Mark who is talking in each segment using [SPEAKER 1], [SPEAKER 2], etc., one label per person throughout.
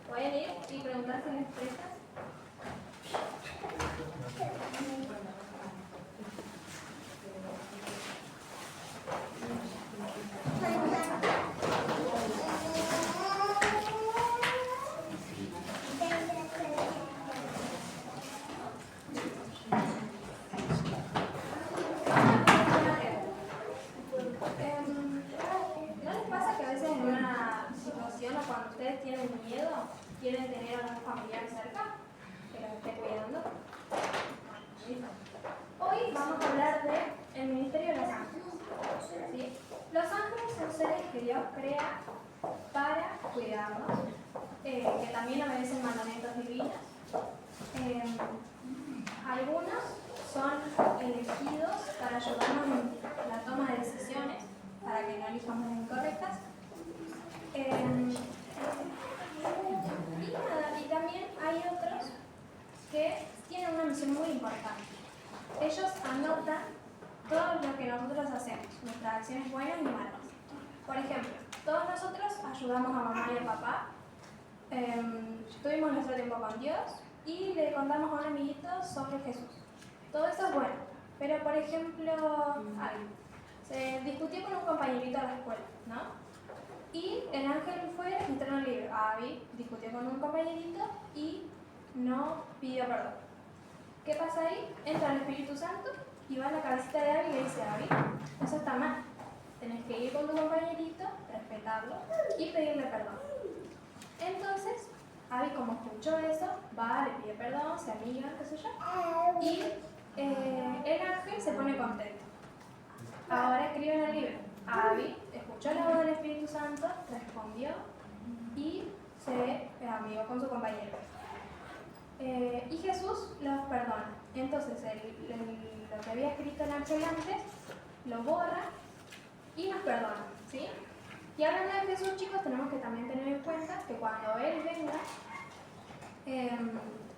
[SPEAKER 1] ¿Pueden ir y preguntar si les prestas? ¿No les pasa que a veces en una situación o cuando ustedes tienen miedo, quieren tener a algún familiar cerca que los esté cuidando? Hoy vamos a hablar del ministerio de los ángeles. ¿Sí? Los ángeles son seres que Dios crea para cuidarnos, que también obedecen mandamientos divinos. Algunos son elegidos para ayudarnos en la toma de decisiones, para que no elijamos las incorrectas. Y también hay otros que tienen una misión muy importante. Ellos anotan todo lo que nosotros hacemos, nuestras acciones buenas y malas. Por ejemplo, todos nosotros ayudamos a mamá y a papá, tuvimos nuestro tiempo con Dios y le contamos a un amiguito sobre Jesús. Todo eso es bueno, pero por ejemplo, Abby se discutió con un compañerito a la escuela, ¿no? Y el ángel fue y entró en el libro. Abby discutió con un compañerito y no pidió perdón. ¿Qué pasa ahí? Entra el Espíritu Santo y va a la cabecita de Abby y le dice: Abby, eso está mal. Tenés que ir con tu compañerito, respetarlo y pedirle perdón. Entonces, Abby, como escuchó eso, va, le pide perdón, se amiga, qué sé yo, y el ángel se pone contento. Ahora escribe en el libro: Abby escuchó la voz del Espíritu Santo, respondió y se amigó con su compañero. Y Jesús los perdona. Entonces, lo que había escrito el ángel antes, lo borra y nos perdona, ¿sí? Y hablando de Jesús, chicos, tenemos que también tener en cuenta que cuando Él venga,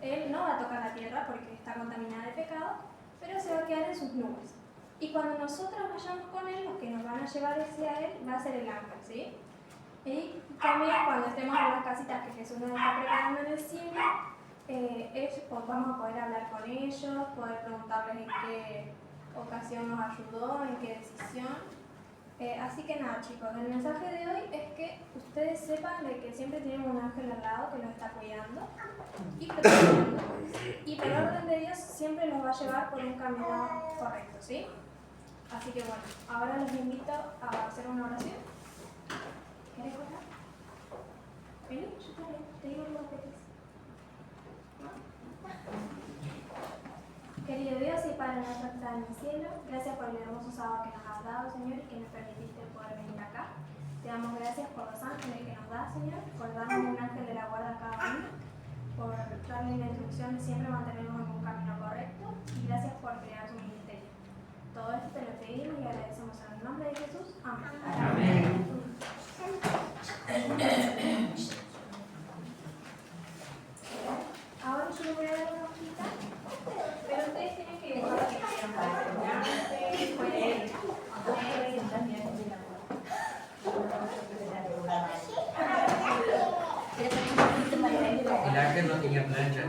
[SPEAKER 1] Él no va a tocar la tierra porque está contaminada de pecado, pero se va a quedar en sus nubes. Y cuando nosotros vayamos con Él, los que nos van a llevar hacia Él va a ser el ángel, ¿sí? Y también cuando estemos en las casitas que Jesús nos está preparando en el cielo, vamos a poder hablar con ellos, poder preguntarles en qué ocasión nos ayudó, en qué decisión. Así que nada, chicos, el mensaje de hoy es que ustedes sepan de que siempre tienen un ángel al lado que los está cuidando y protegiendo. Y por orden de Dios siempre los va a llevar por un camino correcto, ¿sí? Así que bueno, ahora los invito a hacer una oración. ¿Querés orar? Vení, yo te digo lo que es. Querido Dios y Padre nuestro que estás en el cielo, gracias por el hermoso sábado que nos has dado, Señor, y que nos permitiste poder venir acá. Te damos gracias por los ángeles que nos das, Señor, por darnos un ángel de la guarda a cada uno, por darle la instrucción de siempre mantenernos en un camino correcto, y gracias por crear su ministerio. Todo esto te lo pedimos y agradecemos en el nombre de Jesús. Amén. Amén. Ahora yo les voy a dar una hojita, pero ustedes tienen que dibujar lo que quieran para
[SPEAKER 2] El ángel no tenía plancha.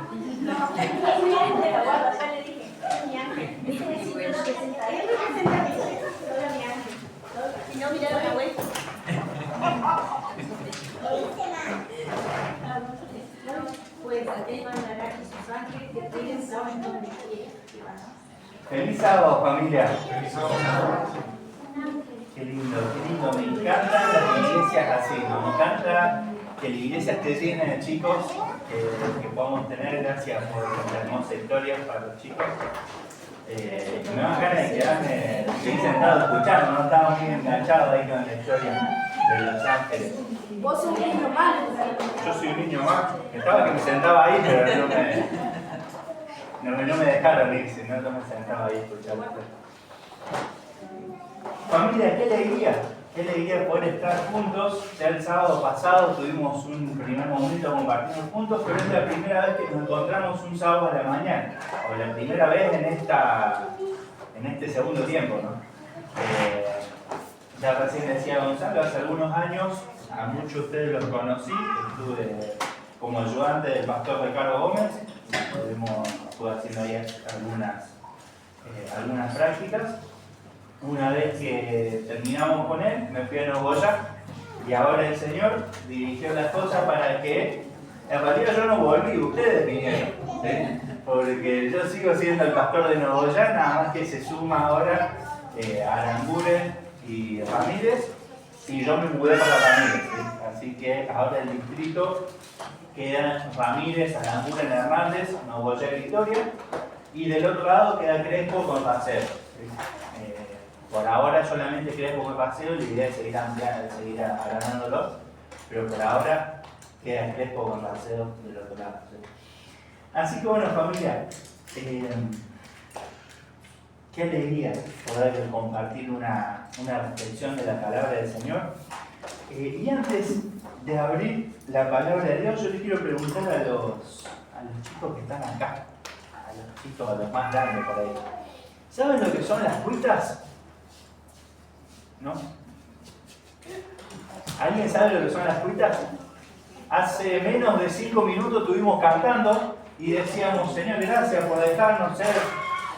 [SPEAKER 3] Y no miraron la vuelta. Pues él mandará a sus ángeles que cuiden saben donde quiera.
[SPEAKER 4] Feliz sábado, familia.
[SPEAKER 2] Feliz sábado.
[SPEAKER 4] Qué lindo, qué lindo. Me encantan las iglesias así, ¿no? Me encanta que la iglesia esté llena de chicos que podamos tener. Gracias por la hermosa historia para los chicos. Me dan ganas de quedarme bien sentado escuchando, no estaba muy enganchado ahí con la historia de Los Ángeles.
[SPEAKER 3] Vos sos un niño malo.
[SPEAKER 4] Yo soy un niño más, estaba que me sentaba ahí, pero no me dejaron irse, no me sentaba ahí a escuchar. Familia, qué alegría poder estar juntos. Ya el sábado pasado tuvimos un primer momento compartiendo juntos, pero es la primera vez que nos encontramos un sábado a la mañana, o la primera vez en este segundo tiempo, ¿no? Ya recién decía Gonzalo, hace algunos años, a muchos de ustedes los conocí, estuve como ayudante del pastor Ricardo Gómez, estuve haciendo ahí algunas prácticas. Una vez que terminamos con él, me fui a Nogoyá y ahora el Señor dirigió las cosas para que, en realidad yo no volví, ustedes vinieron, ¿sí? Porque yo sigo siendo el pastor de Nogoyá, nada más que se suma ahora Aranguren y Ramírez, y yo me mudé para Ramírez, ¿sí? Así que ahora el distrito queda Ramírez, Aranguren, Hernández, Nogoyá y Victoria, y del otro lado queda Crespo con Paseo. ¿Sí? Por ahora solamente Crespo con Paseo, la idea es seguir ampliando, seguir agrandándolos, pero por ahora queda Crespo con Paseo del otro lado. ¿Sí? Así que bueno, familia, qué alegría poder compartir una reflexión de la palabra del Señor. Y antes de abrir la palabra de Dios, yo les quiero preguntar a los chicos que están acá, a los chicos, a los más grandes por ahí. ¿Saben lo que son las cuitas? ¿No? ¿Alguien sabe lo que son las cuitas? Hace menos de 5 minutos estuvimos cantando y decíamos, Señor, gracias por dejarnos ser,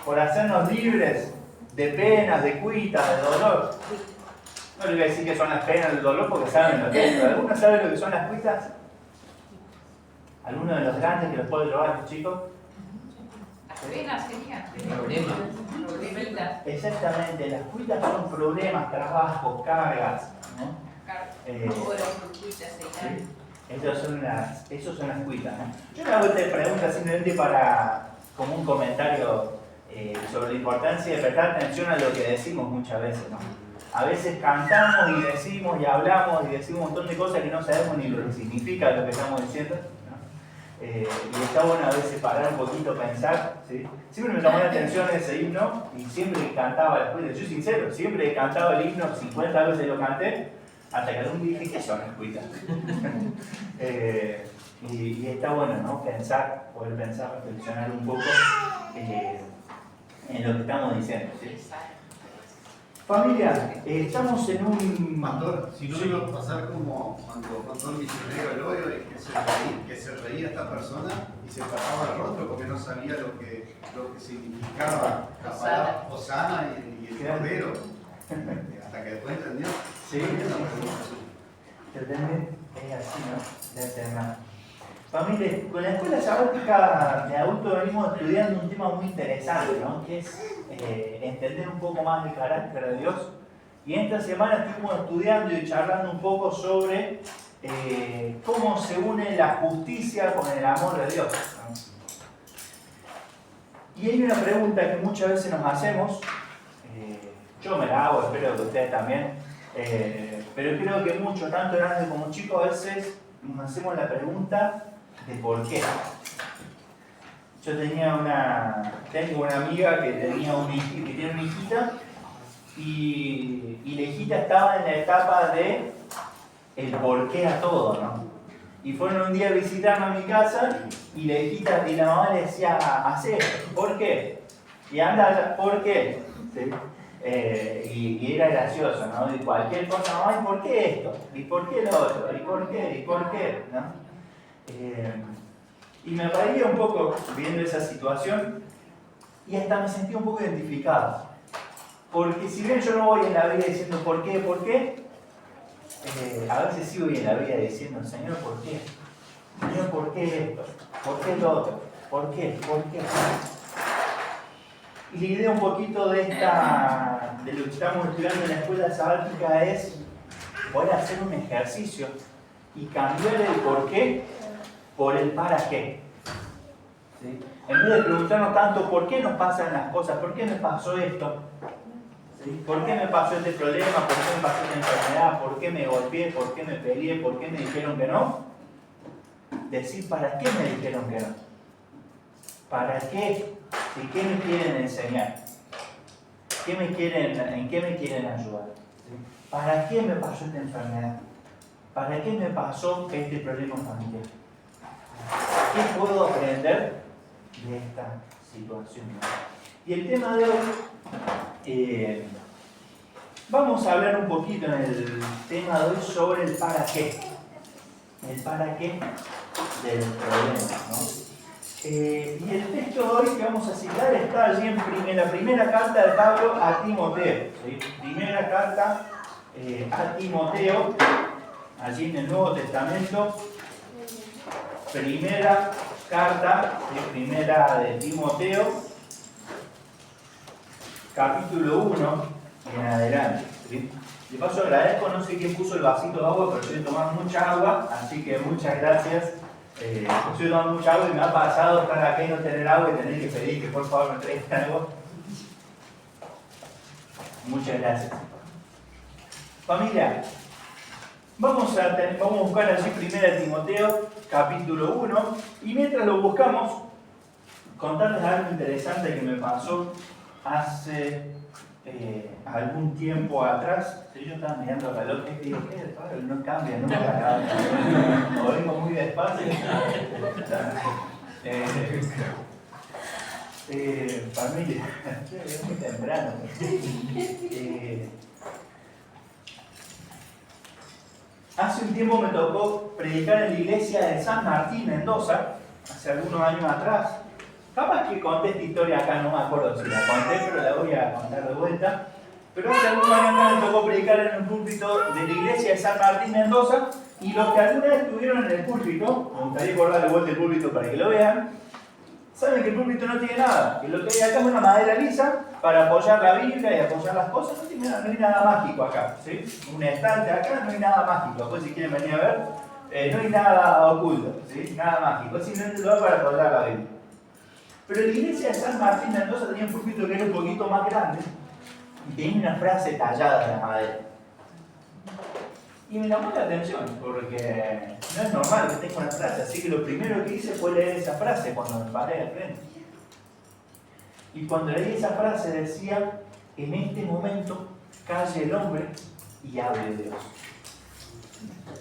[SPEAKER 4] por hacernos libres de penas, de cuitas, de dolor. No les voy a decir que son las penas del dolor porque saben lo que es, pero ¿alguno sabe lo que son las cuitas? ¿Alguno de los grandes que los puede llevar a los chicos?
[SPEAKER 5] Las penas serían.
[SPEAKER 2] Problema.
[SPEAKER 5] Problemitas.
[SPEAKER 4] Exactamente, las cuitas son problemas, trabajos, cargas, ¿no? ¿Sí? Esas son las cuitas, ¿no? Yo le hago esta pregunta simplemente como un comentario sobre la importancia de prestar atención a lo que decimos muchas veces, ¿no? A veces cantamos y decimos y hablamos y decimos un montón de cosas que no sabemos ni lo que significa lo que estamos diciendo, ¿no? Y está bueno a veces parar un poquito, pensar, ¿sí? Siempre me llamó la atención ese himno y siempre que cantaba las cuitas, yo sincero, siempre que cantaba el himno, 50 veces lo canté, hasta que algún día dije, ¿qué son las cuitas? Y está bueno, ¿no? Poder pensar, reflexionar un poco en lo que estamos diciendo, ¿sí? Familia, estamos en un...
[SPEAKER 6] Pastor, si no iba a pasar como cuando contó el misionero Eloy, que se reía esta persona y se tapaba el rostro porque no sabía lo que significaba la palabra Hosana y el cordero. Hasta que después entendió.
[SPEAKER 4] Sí, ¿entendés? Es así, ¿no? De eterna. Familia, con la escuela sabática de adultos venimos estudiando un tema muy interesante, ¿no? Que es entender un poco más el carácter de Dios. Y esta semana estuvimos estudiando y charlando un poco sobre cómo se une la justicia con el amor de Dios, ¿no? Y hay una pregunta que muchas veces nos hacemos, yo me la hago, espero que ustedes también, pero creo que muchos, tanto grandes como chicos, a veces nos hacemos la pregunta de por qué. Yo tengo una amiga que tiene una hijita y la hijita estaba en la etapa de el por qué a todo, ¿no? Y fueron un día a visitarme a mi casa y la hijita y la mamá le decía, haz esto, ¿por qué? Y anda, ¿por qué? ¿Sí? Y era gracioso, ¿no? Y cualquier cosa, ay, ¿por qué esto? ¿Y por qué lo otro? ¿Y por qué? ¿Y por qué? ¿No? Y me reía un poco viendo esa situación y hasta me sentí un poco identificado. Porque si bien yo no voy en la vida diciendo ¿por qué? A veces sí voy en la vida diciendo, Señor, ¿por qué? Señor, ¿por qué esto? ¿Por qué lo otro? ¿Por qué? ¿Por qué? Y la idea un poquito de lo que estamos estudiando en la escuela sabática es poder hacer un ejercicio y cambiar el por qué por el para qué. ¿Sí? En vez de preguntarnos tanto por qué nos pasan las cosas, por qué me pasó esto, ¿sí? ¿Por qué me pasó este problema, por qué me pasó esta enfermedad, por qué me golpeé, por qué me peleé, por qué me dijeron que no, decir para qué me dijeron que no, para qué y qué me quieren enseñar, en qué me quieren ayudar, ¿sí? ¿Para qué me pasó esta enfermedad? ¿Para qué me pasó este problema familiar? ¿Qué puedo aprender de esta situación? Y el tema de hoy Vamos a hablar un poquito en el tema de hoy sobre el para qué. El para qué del problema, ¿no? Y el texto de hoy que vamos a citar está allí en la primera carta de Pablo a Timoteo. ¿Sí? Primera carta a Timoteo, allí en el Nuevo Testamento. Primera carta, primera de Timoteo, capítulo 1 en adelante. ¿Sí? De paso agradezco, no sé quién puso el vasito de agua, pero estoy tomando mucha agua, así que muchas gracias. Estoy tomando mucha agua y me ha pasado estar acá y no tener agua y tener que pedir que por favor me traigan agua. Muchas gracias. Familia, vamos a buscar allí 1 Timoteo, capítulo 1, y mientras lo buscamos, contarles algo interesante que me pasó hace algún tiempo atrás. Sí, yo estaba mirando el reloj y digo, ¿qué? Pablo no cambia nunca. O vengo muy despacio. Familia, es muy temprano. Hace un tiempo me tocó predicar en la iglesia de San Martín, Mendoza, hace algunos años atrás. Capaz que conté esta historia acá, no me acuerdo si la conté, pero la voy a contar de vuelta. Pero hace algunos años atrás me tocó predicar en un púlpito de la iglesia de San Martín, Mendoza, y los que alguna vez estuvieron en el púlpito, me gustaría acordar de vuelta el púlpito para que lo vean, saben que el púlpito no tiene nada, que lo que hay acá es una madera lisa para apoyar la Biblia y apoyar las cosas, no hay nada mágico acá, ¿sí? Un estante acá, no hay nada mágico, después si quieren venir a ver, no hay nada oculto, ¿sí? Nada mágico, es simplemente un lugar para apoyar la Biblia. Pero la iglesia de San Martín de Mendoza tenía un púlpito que era un poquito más grande y tenía una frase tallada en la madera. Y me llamó la atención porque no es normal que tenga una frase, así que lo primero que hice fue leer esa frase cuando me paré al frente. Y cuando leí esa frase decía, en este momento calle el hombre y hable de Dios.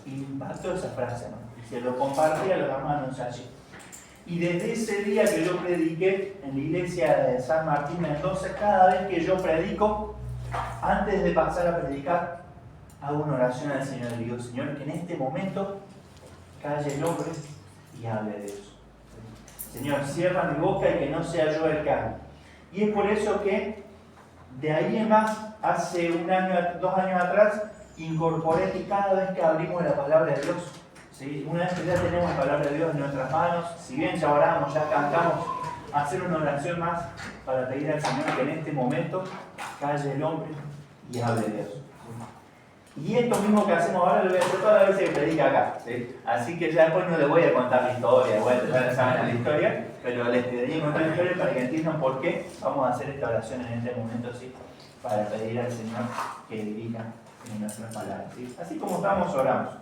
[SPEAKER 4] Y me impactó esa frase, ¿no? Y se lo compartí a los hermanos allí. Y desde ese día que yo prediqué en la iglesia de San Martín Mendoza, cada vez que yo predico, antes de pasar a predicar, hago una oración al Señor y digo, Señor, que en este momento calle el hombre y hable de Dios. Señor, cierra mi boca y que no sea yo el que hable. Y es por eso que de ahí en más, hace 2 años atrás, incorporé que cada vez que abrimos la palabra de Dios, ¿sí? Una vez que ya tenemos la palabra de Dios en nuestras manos, si bien ya oramos, ya cantamos, hacer una oración más para pedir al Señor que en este momento calle el hombre y hable de Dios. Y esto mismo que hacemos ahora lo voy a hacer todas las veces que predica acá, ¿sí? Así que ya después no les voy a contar la historia, ya saben la historia, pero les quería contar la historia para que entiendan por qué vamos a hacer esta oración en este momento, ¿sí? Para pedir al Señor que dirija en nuestras palabras, ¿sí? Así como estamos, oramos.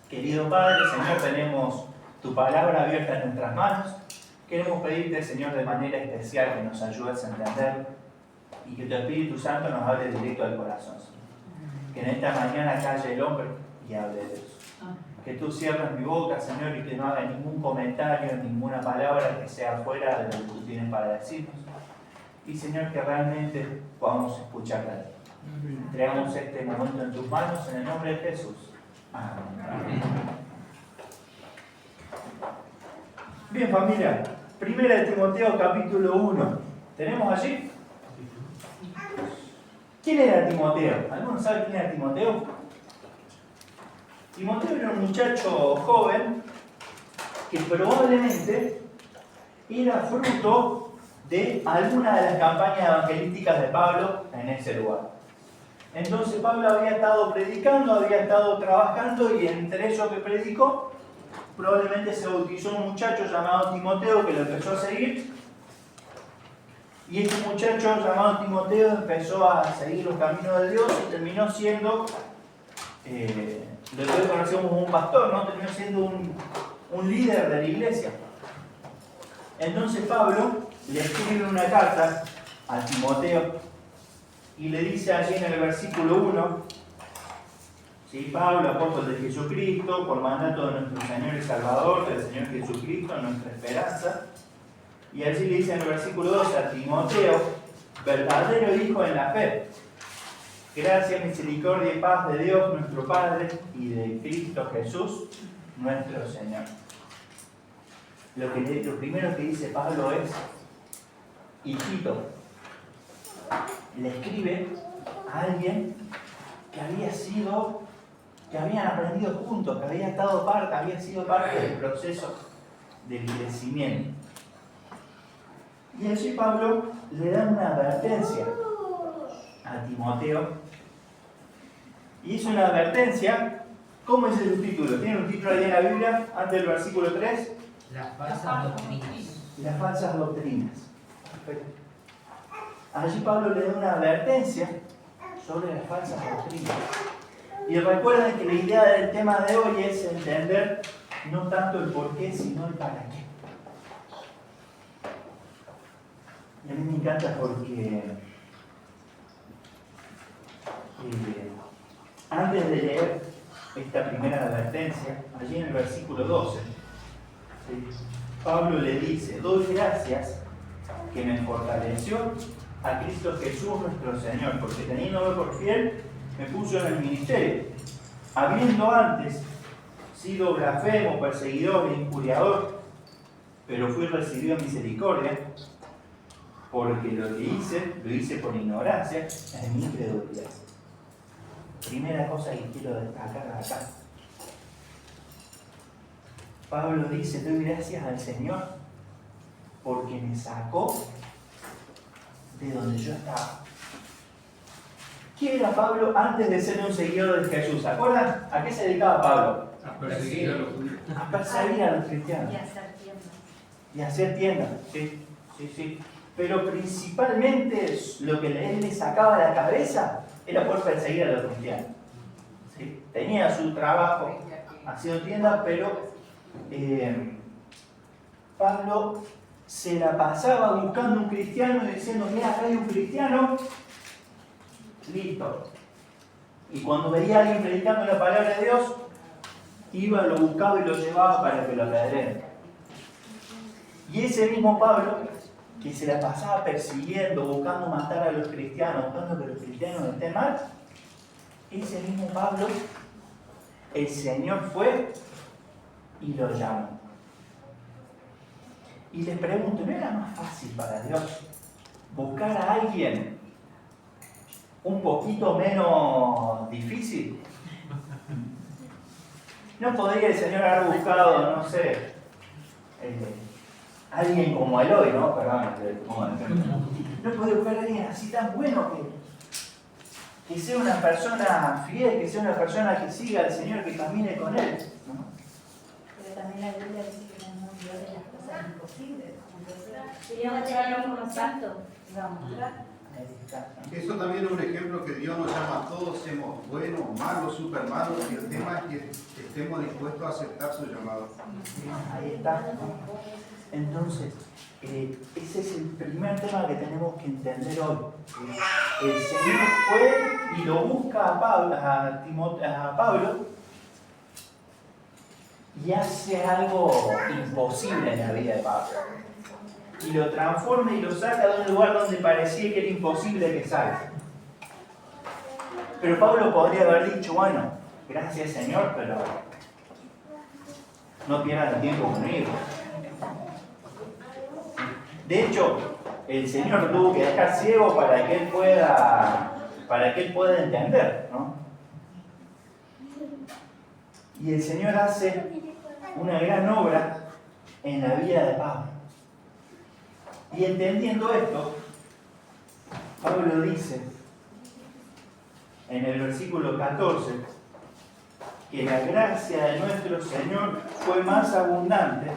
[SPEAKER 4] Querido Padre, Señor, tenemos tu palabra abierta en nuestras manos. Queremos pedirte, Señor, de manera especial que nos ayudes a entender y que tu Espíritu Santo nos hable directo al corazón, Señor. Que en esta mañana calle el hombre y hable de Dios. Que tú cierres mi boca, Señor, y que no haga ningún comentario, ninguna palabra que sea fuera de lo que tú tienes para decirnos. Y, Señor, que realmente podamos escucharte a ti. Entregamos este momento en tus manos, en el nombre de Jesús. Amén. Bien, familia. 1 Timoteo, capítulo 1. ¿Tenemos allí? ¿Quién era Timoteo? ¿Alguno sabe quién era Timoteo? Timoteo era un muchacho joven que probablemente era fruto de alguna de las campañas evangelísticas de Pablo en ese lugar. Entonces Pablo había estado predicando, había estado trabajando y entre ellos que predicó, probablemente se bautizó un muchacho llamado Timoteo que lo empezó a seguir. Y este muchacho llamado Timoteo empezó a seguir los caminos de Dios y terminó siendo, lo que conocemos como un pastor, ¿no? Terminó siendo un líder de la iglesia. Entonces Pablo le escribe una carta a Timoteo y le dice allí en el versículo 1, ¿sí? Pablo, apóstol de Jesucristo, por mandato de nuestro Señor y Salvador, del Señor Jesucristo, nuestra esperanza. Y allí le dice en el versículo 2 a Timoteo, verdadero hijo en la fe, Gracia, misericordia y paz de Dios nuestro Padre y de Cristo Jesús, nuestro Señor. Lo primero que dice Pablo es, hijito, le escribe a alguien que habían aprendido juntos, que había sido parte del proceso del crecimiento. Y allí Pablo le da una advertencia a Timoteo. Y es una advertencia. ¿Cómo es el título? ¿Tiene un título ahí en la Biblia, antes del versículo 3?
[SPEAKER 2] Las falsas doctrinas.
[SPEAKER 4] Las falsas doctrinas. Perfecto. Allí Pablo le da una advertencia sobre las falsas doctrinas. Y recuerden que la idea del tema de hoy es entender no tanto el por qué, sino el para qué. Y a mí me encanta porque antes de leer esta primera advertencia, allí en el versículo 12, Pablo le dice, doy gracias que me fortaleció a Cristo Jesús nuestro Señor, porque teniéndome por fiel, me puso en el ministerio, habiendo antes sido blasfemo, perseguidor e injuriador, pero fui recibido en misericordia, porque lo que hice, lo hice por ignorancia, en mi incredulidad. Primera cosa que quiero destacar acá. Pablo dice, doy gracias al Señor porque me sacó de donde yo estaba. ¿Quién era Pablo antes de ser un seguidor de Jesús? ¿Se acuerdan? ¿A qué se dedicaba Pablo?
[SPEAKER 6] A perseguir a los judíos.
[SPEAKER 4] A perseguir a los cristianos.
[SPEAKER 3] Y hacer tiempo.
[SPEAKER 4] Y hacer tiendas. Sí. Pero principalmente lo que él le sacaba de la cabeza era por perseguir a los cristianos. ¿Sí? Tenía su trabajo haciendo tiendas, pero Pablo se la pasaba buscando un cristiano y diciendo, mira, acá hay un cristiano, listo. Y cuando veía a alguien predicando la palabra de Dios, iba, lo buscaba y lo llevaba para que lo apedreen. Y ese mismo Pablo, que se la pasaba persiguiendo, buscando matar a los cristianos, buscando que los cristianos estén mal, ese mismo Pablo, el Señor fue y lo llamó. Y le pregunto, ¿no era más fácil para Dios buscar a alguien un poquito menos difícil? ¿No podría el Señor haber buscado, no sé, alguien como Eloy, ¿no? Perdón, no puede buscar a alguien así tan bueno que sea una persona fiel, que sea una persona que siga al Señor, que camine con Él, ¿no?
[SPEAKER 3] Pero también la Biblia dice que no es Dios de las cosas imposibles. Entonces, queríamos tener un contacto, vamos.
[SPEAKER 6] Eso también es un ejemplo que Dios nos llama a todos, seamos buenos, malos, super malos, y el tema es que estemos dispuestos a aceptar su llamado.
[SPEAKER 4] Ahí está. Entonces, ese es el primer tema que tenemos que entender hoy. El Señor fue y lo busca a Pablo y hace algo imposible en la vida de Pablo. Y lo transforma y lo saca de un lugar donde parecía que era imposible que salga. Pero Pablo podría haber dicho, bueno, gracias Señor, pero no pierdas el tiempo conmigo. De hecho, el Señor tuvo que dejar ciego para que él pueda entender, ¿no? Y el Señor hace una gran obra en la vida de Pablo. Y entendiendo esto, Pablo dice en el versículo 14 que la gracia de nuestro Señor fue más abundante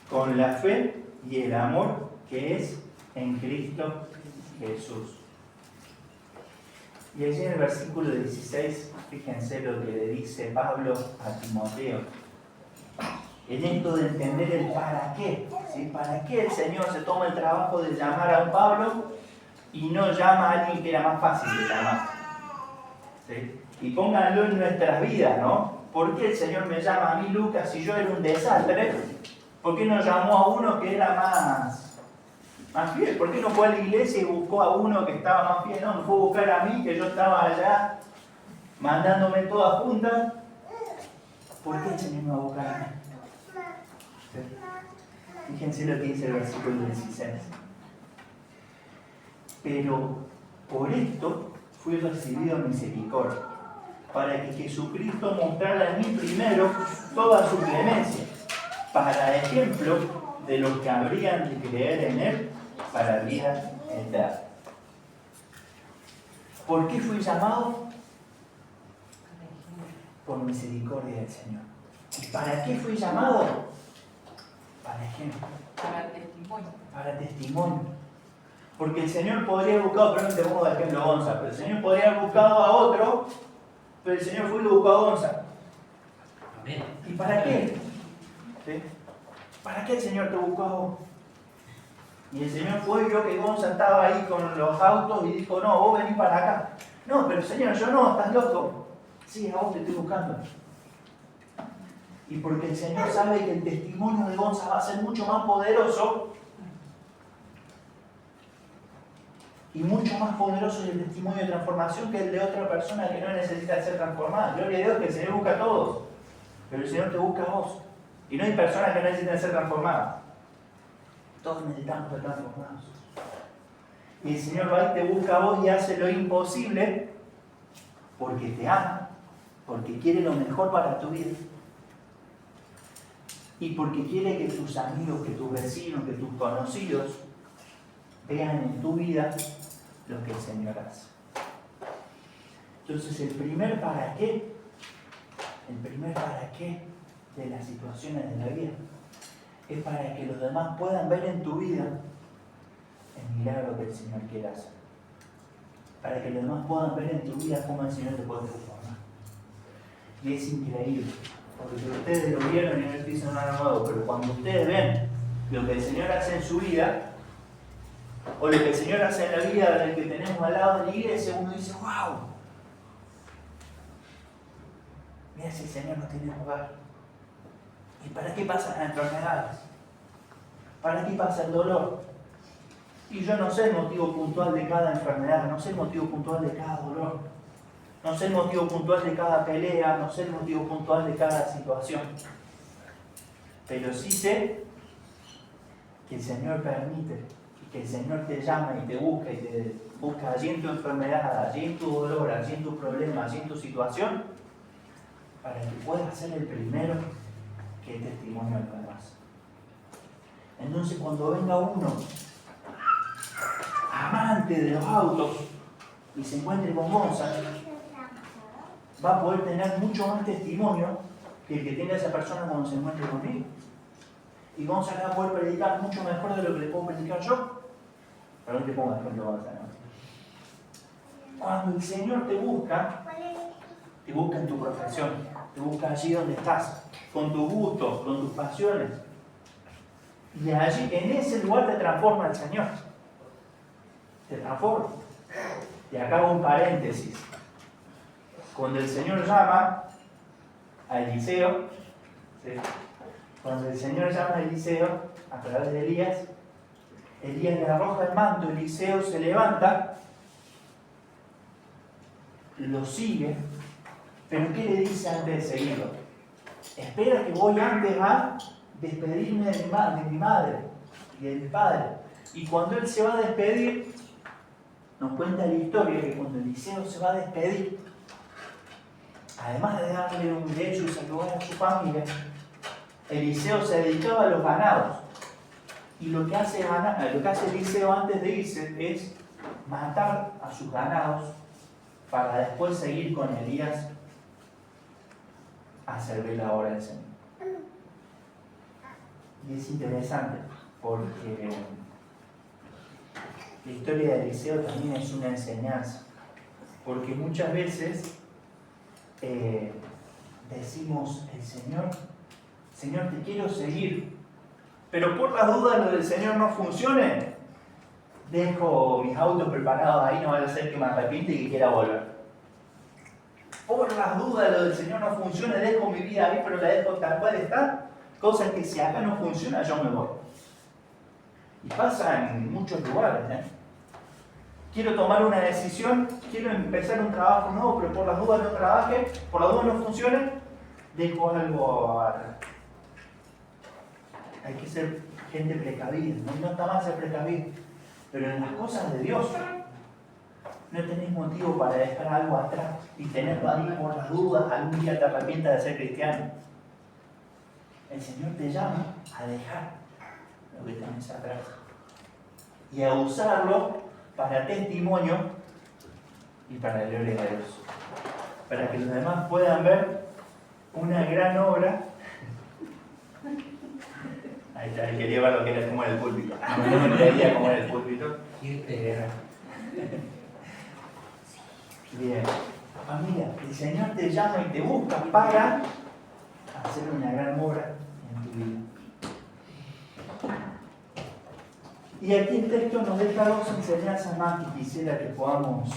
[SPEAKER 4] con la fe y el amor que es en Cristo Jesús. Y allí en el versículo 16, fíjense lo que le dice Pablo a Timoteo. En esto de entender el para qué, ¿sí? ¿Para qué el Señor se toma el trabajo de llamar a un Pablo y no llama a alguien que era más fácil de llamar? ¿Sí? Y pónganlo en nuestras vidas, ¿no? ¿Por qué el Señor me llama a mí, Lucas, si yo era un desastre? ¿Por qué no llamó a uno que era más fiel. ¿Por qué no fue a la iglesia y buscó a uno que estaba más fiel? No, me fue a buscar a mí, que yo estaba allá mandándome todas juntas. ¿Por qué el Señor me va a buscar a mí? ¿Sí? Fíjense lo que dice el versículo 16. Pero por esto fui recibido en misericordia, para que Jesucristo mostrara en mí primero toda su clemencia, para ejemplo de los que habrían de creer en Él para vida eterna. ¿Por qué fui llamado? Por misericordia del Señor. ¿Y para qué fui llamado? Para ejemplo.
[SPEAKER 5] Para testimonio.
[SPEAKER 4] Para testimonio. Porque el Señor podría haber buscado, pero no te pongo de ejemplo Gonza, pero el Señor podría haber buscado a otro, pero el Señor fue y lo buscó a Gonza.
[SPEAKER 2] Amén.
[SPEAKER 4] ¿Y para qué? ¿Sí? ¿Para qué el Señor te buscó a vos? Y el Señor fue y vio que Gonza estaba ahí con los autos y dijo, no, vos venís para acá. No, pero Señor, yo no, estás loco. Sí, a vos te estoy buscando. Y porque el Señor sabe que el testimonio de Gonza va a ser mucho más poderoso y mucho más poderoso el testimonio de transformación que el de otra persona que no necesita ser transformada. Gloria a Dios que el Señor busca a todos, pero el Señor te busca a vos. Y no hay personas que no necesitan ser transformadas. Todos necesitamos ser transformados. Y el Señor va y te busca a vos y hace lo imposible porque te ama, porque quiere lo mejor para tu vida. Y porque quiere que tus amigos, que tus vecinos, que tus conocidos vean en tu vida lo que el Señor hace. Entonces el primer para qué de las situaciones de la vida es para que los demás puedan ver en tu vida el milagro que el Señor quiere hacer. Para que los demás puedan ver en tu vida cómo el Señor te puede transformar. Y es increíble, porque ustedes lo vieron y no les estoy diciendo nada nuevo, pero cuando ustedes ven lo que el Señor hace en su vida, o lo que el Señor hace en la vida del que tenemos al lado de la iglesia, uno dice, wow, mira si el Señor no tiene lugar. ¿Y para qué pasan las enfermedades? ¿Para qué pasa el dolor? Y yo no sé el motivo puntual de cada enfermedad, no sé el motivo puntual de cada dolor, no sé el motivo puntual de cada pelea, no sé el motivo puntual de cada situación. Pero sí sé que el Señor permite, que el Señor te llama y te busca allí en tu enfermedad, allí en tu dolor, allí en tu problema, allí en tu situación, para que puedas ser el primero que es testimonio de los demás. Entonces cuando venga uno amante de los autos y se encuentre con Gonza, va a poder tener mucho más testimonio que el que tenga esa persona cuando se encuentre conmigo. Y Gonza le va a poder predicar mucho mejor de lo que le puedo predicar yo. Pero no te pongas ejemplo, Gonza, ¿no? Cuando el Señor te busca en tu profesión, te busca allí donde estás, con tus gustos, con tus pasiones. Y allí, en ese lugar te transforma el Señor. Te transforma. Y acá hago un paréntesis. Cuando el Señor llama a Eliseo, ¿sí? Cuando el Señor llama a Eliseo a través de Elías le arroja el manto, Eliseo se levanta, lo sigue, pero ¿qué le dice antes de seguirlo? Espera que voy antes a despedirme de mi madre y de mi padre. Y cuando él se va a despedir, nos cuenta la historia que cuando Eliseo se va a despedir, además de darle un derecho y saludar a su familia, Eliseo se dedicaba a los ganados. Y lo que hace Eliseo antes de irse es matar a sus ganados para después seguir con Elías a servir la obra del Señor. Y es interesante porque la historia de Eliseo también es una enseñanza. Porque muchas veces decimos, Señor, te quiero seguir, pero por las dudas lo del Señor no funcione, dejo mis autos preparados ahí, no vaya a ser que me arrepiente y que quiera volver. Por las dudas lo del Señor no funcione, dejo mi vida ahí, pero la dejo tal cual está, cosa que si acá no funciona yo me voy. Y pasa en muchos lugares, ¿eh? Quiero tomar una decisión, quiero empezar un trabajo nuevo, pero por las dudas no trabaje, por las dudas no funcione, dejo algo atrás. Hay que ser gente precavida, no está mal ser precavido, pero en las cosas de Dios no tenés motivo para dejar algo atrás y tenerlo ahí por las dudas, algún día te arrepientas de ser cristiano. El Señor te llama a dejar lo que tenés atrás y a usarlo para testimonio y para la gloria de Dios, para que los demás puedan ver una gran obra. Ahí está, quería ver lo que era como en el púlpito. No me creía como en el púlpito. Bien, familia, el Señor te llama y te busca para hacer una gran obra en tu vida. Y aquí el texto nos deja dos enseñanzas más que quisiera que podamos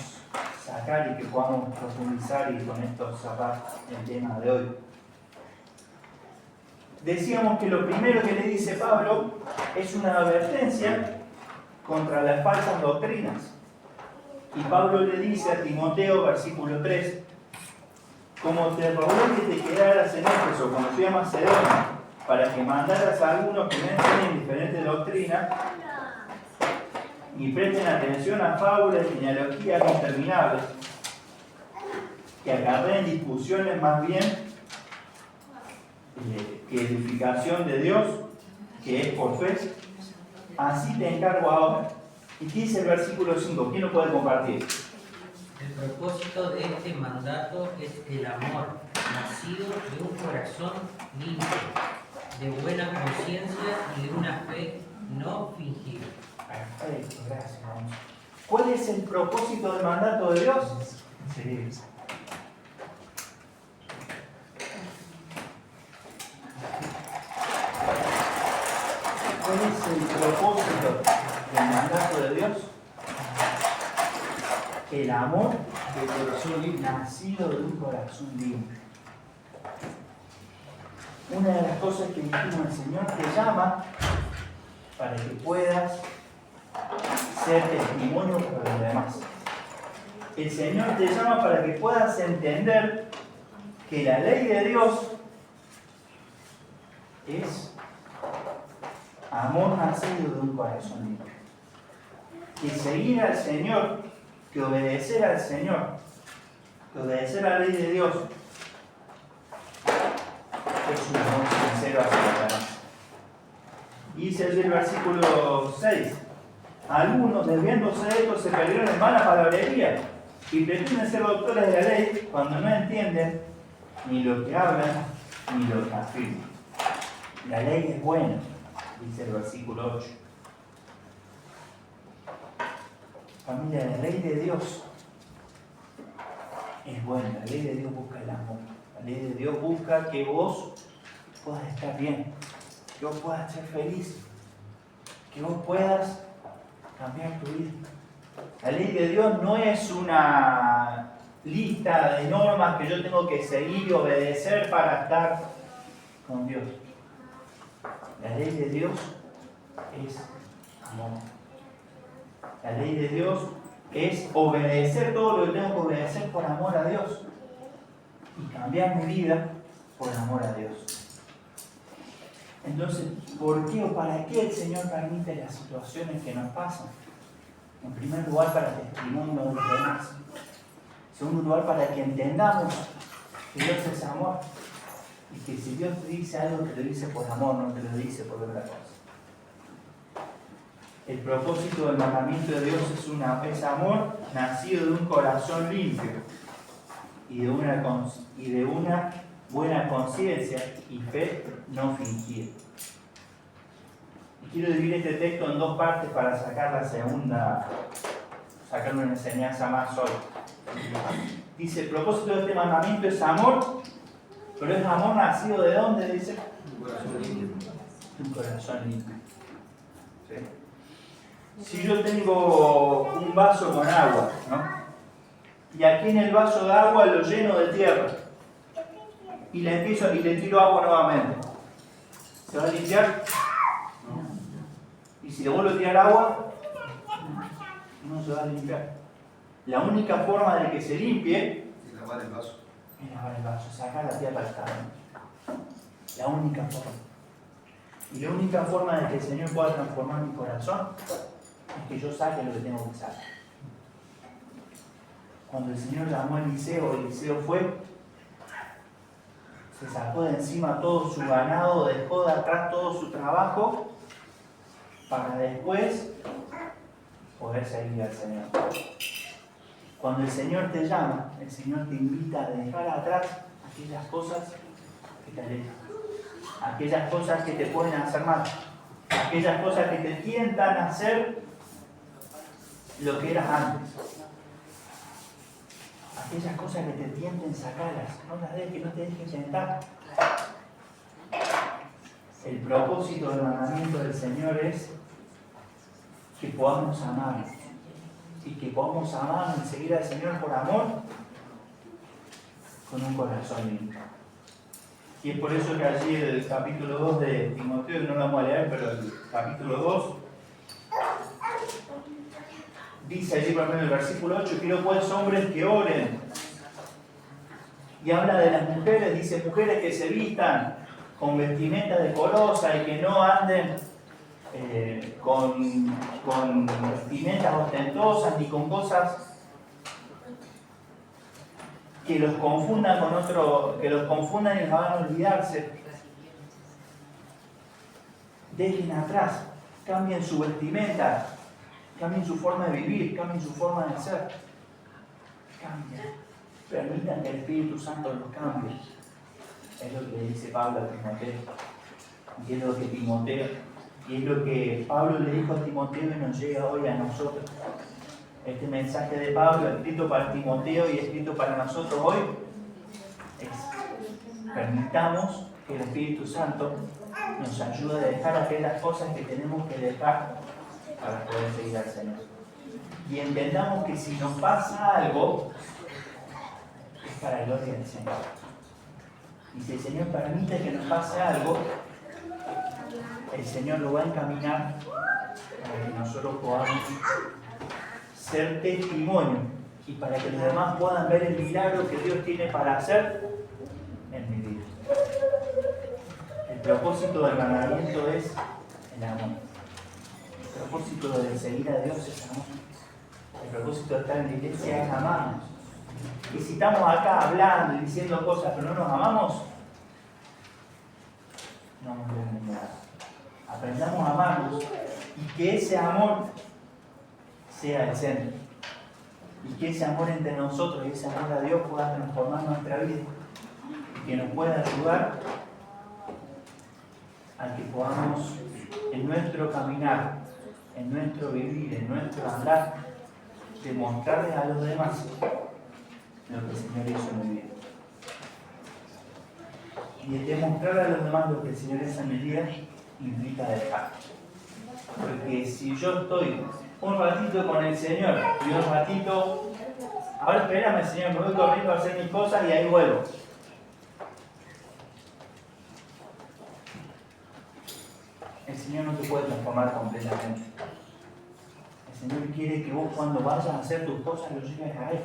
[SPEAKER 4] sacar y que podamos profundizar y con esto cerrar el tema de hoy. Decíamos que lo primero que le dice Pablo es una advertencia contra las falsas doctrinas. Y Pablo le dice a Timoteo, versículo 3, como te rogué que te quedaras en Éfeso cuando fui a Macedonia, para que mandaras a algunos que no enseñen diferentes doctrinas, y presten atención a fábulas y genealogías interminables, que acarreen discusiones más bien que edificación de Dios, que es por fe. Así te encargo ahora. Y dice el versículo 5, ¿quién lo puede compartir?
[SPEAKER 2] El propósito de este mandato es el amor, nacido de un corazón limpio, de buena conciencia y de una fe no fingida.
[SPEAKER 4] Perfecto, gracias. ¿Cuál es el propósito del mandato de Dios? Sí. ¿Cuál es el propósito del mandato de Dios? El amor del corazón limpio, nacido de un corazón limpio. Una de las cosas que dijimos, el Señor te llama para que puedas ser testimonio para los demás. El Señor te llama para que puedas entender que la ley de Dios es amor nacido de un corazón limpio. Que seguir al Señor, que obedecer al Señor, que obedecer a la ley de Dios es un amor sincero hacia los demás. Y dice allí el versículo 6, algunos desviándose de esto se perdieron en vana palabrería y pretenden ser doctores de la ley cuando no entienden ni lo que hablan ni lo que afirman. La ley es buena, dice el versículo 8. Familia, la ley de Dios es buena, la ley de Dios busca el amor, la ley de Dios busca que vos puedas estar bien, que vos puedas ser feliz, que vos puedas cambiar tu vida. La ley de Dios no es una lista de normas que yo tengo que seguir y obedecer para estar con Dios. La ley de Dios es amor. La ley de Dios es obedecer todo lo que tengo que obedecer por amor a Dios y cambiar mi vida por amor a Dios. Entonces, ¿por qué o para qué el Señor permite las situaciones que nos pasan? En primer lugar, para testimonio de los demás. En segundo lugar, para que entendamos que Dios es amor y que si Dios te dice algo, te lo dice por amor, no te lo dice por otra cosa. El propósito del mandamiento de Dios es amor nacido de un corazón limpio y de una buena conciencia y fe no fingida. Y quiero dividir este texto en dos partes para sacar sacar una enseñanza más hoy. Dice, el propósito de este mandamiento es amor, pero es amor nacido ¿de dónde? Dice,
[SPEAKER 6] Un corazón limpio.
[SPEAKER 4] un corazón limpio. ¿Sí? Si yo tengo un vaso con agua, ¿no? Y aquí en el vaso de agua lo lleno de tierra y le tiro agua nuevamente, ¿se va a limpiar? No. Y si le vuelvo a tirar agua, no se va a limpiar. La única forma de que se limpie
[SPEAKER 6] Y lavar el vaso.
[SPEAKER 4] es lavar el vaso, sacar la tierra del camino. La única forma. Y la única forma de que el Señor pueda transformar mi corazón es que yo saque lo que tengo que sacar. Cuando el Señor llamó a Eliseo fue, se sacó de encima todo su ganado, dejó de atrás todo su trabajo para después poder seguir al Señor. Cuando el Señor te llama, el Señor te invita a dejar atrás aquellas cosas que te alejan, aquellas cosas que te pueden hacer mal, aquellas cosas que te tientan a hacer lo que eras antes. Aquellas cosas que te tienten, sacarlas, no las dejes, no te dejes tentar. El propósito del mandamiento del Señor es que podamos amar y que podamos amar y seguir al Señor por amor con un corazón limpio. Y es por eso que allí el capítulo 2 de Timoteo, no lo vamos a leer, pero el capítulo 2 dice allí, por ejemplo, en el versículo 8, quiero pues hombres que oren. Y habla de las mujeres, dice mujeres que se vistan con vestimenta decorosa y que no anden con vestimentas ostentosas ni con cosas que los confundan con otro, que los confundan y los hagan olvidarse. Dejen atrás, cambien su vestimenta, cambien su forma de vivir, cambien su forma de ser. Cambien. Permitan que el Espíritu Santo los cambie. Es lo que le dice Pablo a Timoteo. Y es lo que y es lo que Pablo le dijo a Timoteo y nos llega hoy a nosotros. Este mensaje de Pablo, escrito para Timoteo y escrito para nosotros hoy, es: permitamos que el Espíritu Santo nos ayude a dejar aquellas cosas que tenemos que dejar para poder seguir al Señor. Y entendamos que si nos pasa algo, es para la gloria del Señor. Y si el Señor permite que nos pase algo, el Señor lo va a encaminar para que nosotros podamos ser testimonio y para que los demás puedan ver el milagro que Dios tiene para hacer en mi vida. El propósito del mandamiento es el amor. El propósito de seguir a Dios es amor. El propósito de estar en la iglesia es amarnos. Y si estamos acá hablando y diciendo cosas pero no nos amamos, no vamos a ir a ningún lado. Aprendamos a amarnos y que ese amor sea el centro. Y que ese amor entre nosotros y ese amor a Dios pueda transformar nuestra vida. Y que nos pueda ayudar a que podamos en nuestro caminar, en nuestro vivir, en nuestro andar, demostrarles a los demás lo que el Señor hizo en mi vida. Y el demostrar a los demás lo que el Señor hizo en mi vida implica dejar. Porque si yo estoy un ratito con el Señor y un ratito, ahora espérame Señor, me voy corriendo a hacer mis cosas y ahí vuelvo. El Señor no te puede transformar completamente. El Señor quiere que vos cuando vayas a hacer tus cosas lo lleves a Él.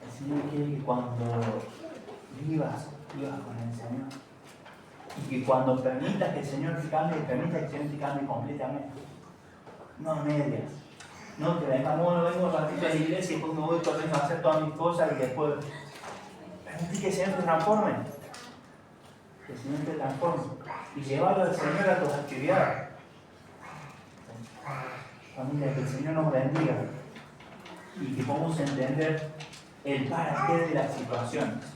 [SPEAKER 4] El Señor quiere que cuando vivas con el Señor. Y que cuando permitas que el Señor te cambie, permita que el Señor te cambie completamente. No a medias. No que venga, bueno, vengo un ratito a la iglesia y después me voy corriendo a hacer todas mis cosas y después. Permite que el Señor te transforme. Que el Señor te transforme. Y llevarlo al Señor a tus actividades. Familia, que el Señor nos bendiga. Y que podamos entender el para qué de las situaciones.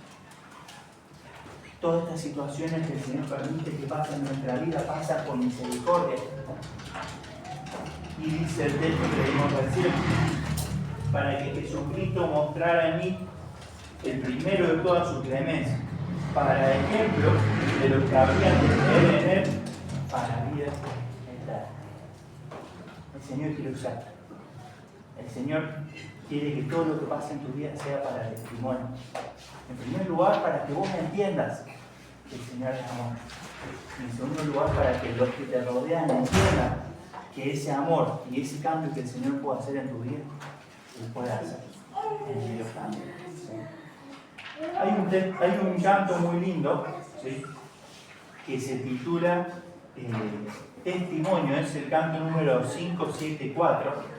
[SPEAKER 4] Todas estas situaciones que el Señor permite que pasen en nuestra vida pasan por misericordia. Y dice el texto que debemos decir, para que Jesucristo mostrara en mí el primero de toda su clemencia, para ejemplo de lo que habrían de creer en Él para vida eterna. El Señor quiere usarte. El Señor quiere que todo lo que pase en tu vida sea para testimonio. En primer lugar, para que vos entiendas que el Señor es amor. En segundo lugar, para que los que te rodean entiendan que ese amor y ese cambio que el Señor puede hacer en tu vida, lo puede hacer en medio cambio. ¿Sí? Hay un canto muy lindo, ¿sí?, que se titula Testimonio, es el canto número 574.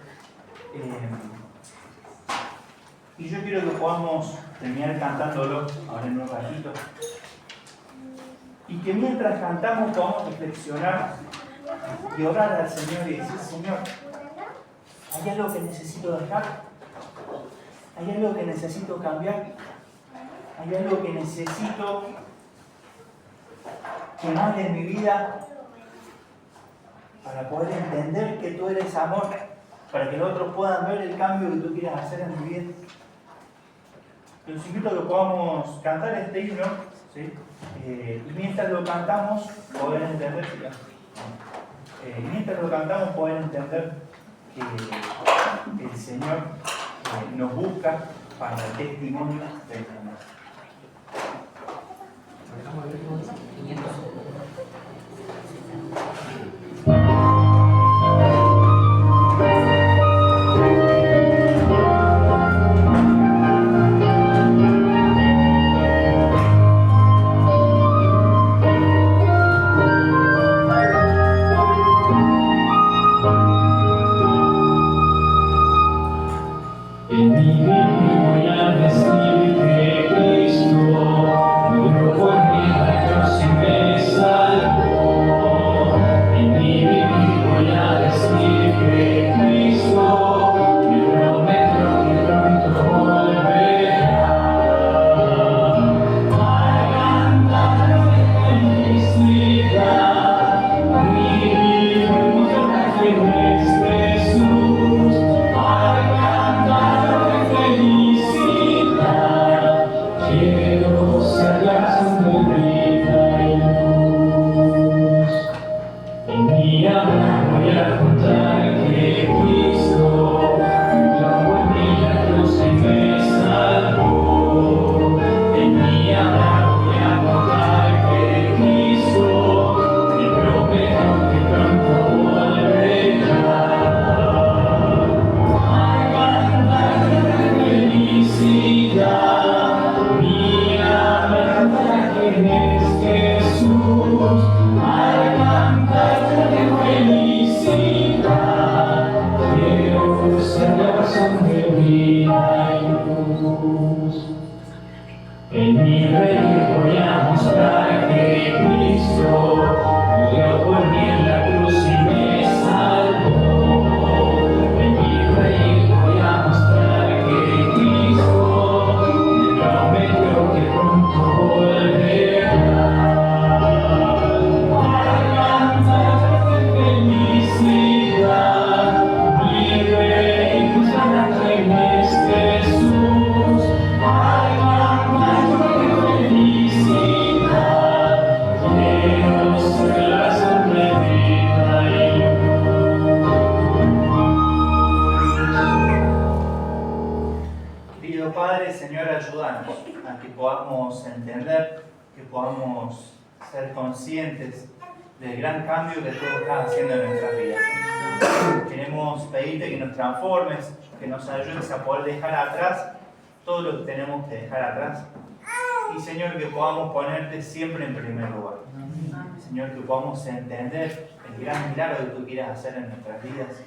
[SPEAKER 4] Y yo quiero que podamos terminar cantándolo ahora en un ratito. Y que mientras cantamos podamos reflexionar y orar al Señor y decir: Señor, ¿hay algo que necesito dejar? ¿Hay algo que necesito cambiar? ¿Hay algo que necesito quemar en mi vida para poder entender que tú eres amor? Para que los otros puedan ver el cambio que tú quieras hacer en tu vida. Los invito a que podamos cantar este himno, ¿sí? Y mientras lo cantamos, poder entender que el Señor nos busca para el testimonio del amor.
[SPEAKER 2] Dejamos el ritmo 500.
[SPEAKER 4] Ser conscientes del gran cambio que tú estás haciendo en nuestras vidas. Queremos pedirte que nos transformes, que nos ayudes a poder dejar atrás todo lo que tenemos que dejar atrás. Y Señor, que podamos ponerte siempre en primer lugar. Señor, que podamos entender el gran milagro que tú quieras hacer en nuestras vidas.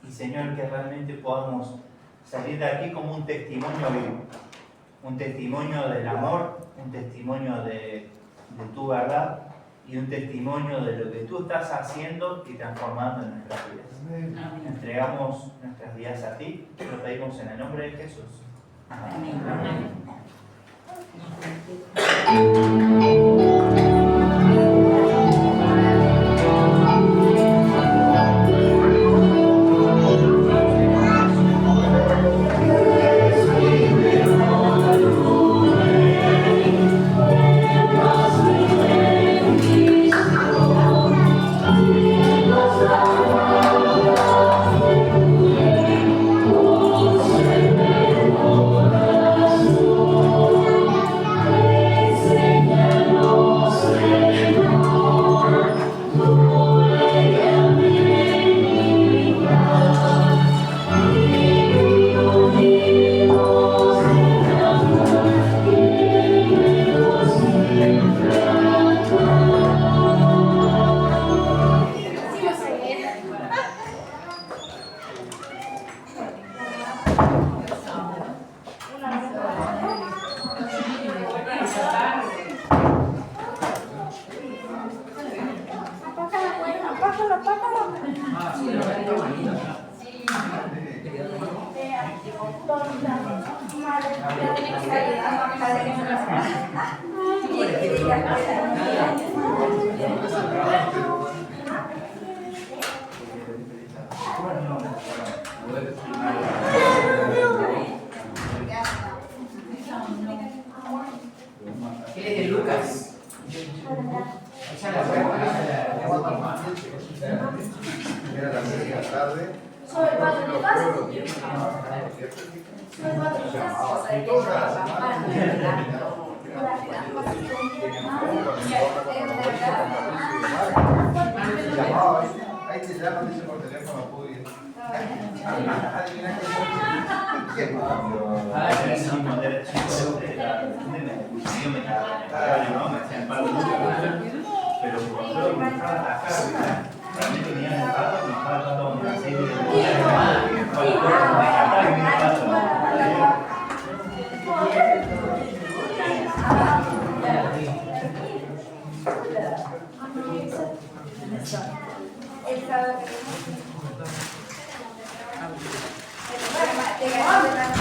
[SPEAKER 4] Y Señor, que realmente podamos salir de aquí como un testimonio vivo. Un testimonio del amor, un testimonio de tu verdad y un testimonio de lo que tú estás haciendo y transformando en nuestras vidas. Entregamos nuestras vidas a ti, te lo pedimos en el nombre de Jesús. Amén.
[SPEAKER 7] Señor.
[SPEAKER 2] ¿Qué es de Lucas? Esa la voy a poner
[SPEAKER 6] Era la media tarde.
[SPEAKER 1] Soy el padre de casa.
[SPEAKER 6] Toda ahí te llaman, dice por teléfono, pude ir. Adivina quién.
[SPEAKER 4] Cuando era chico, yo me cagaba, ¿no? Me hacían palo de lucha, pero cuando yo comenzaba a atacar, realmente venía el palo y me estaba todo una serie de
[SPEAKER 1] El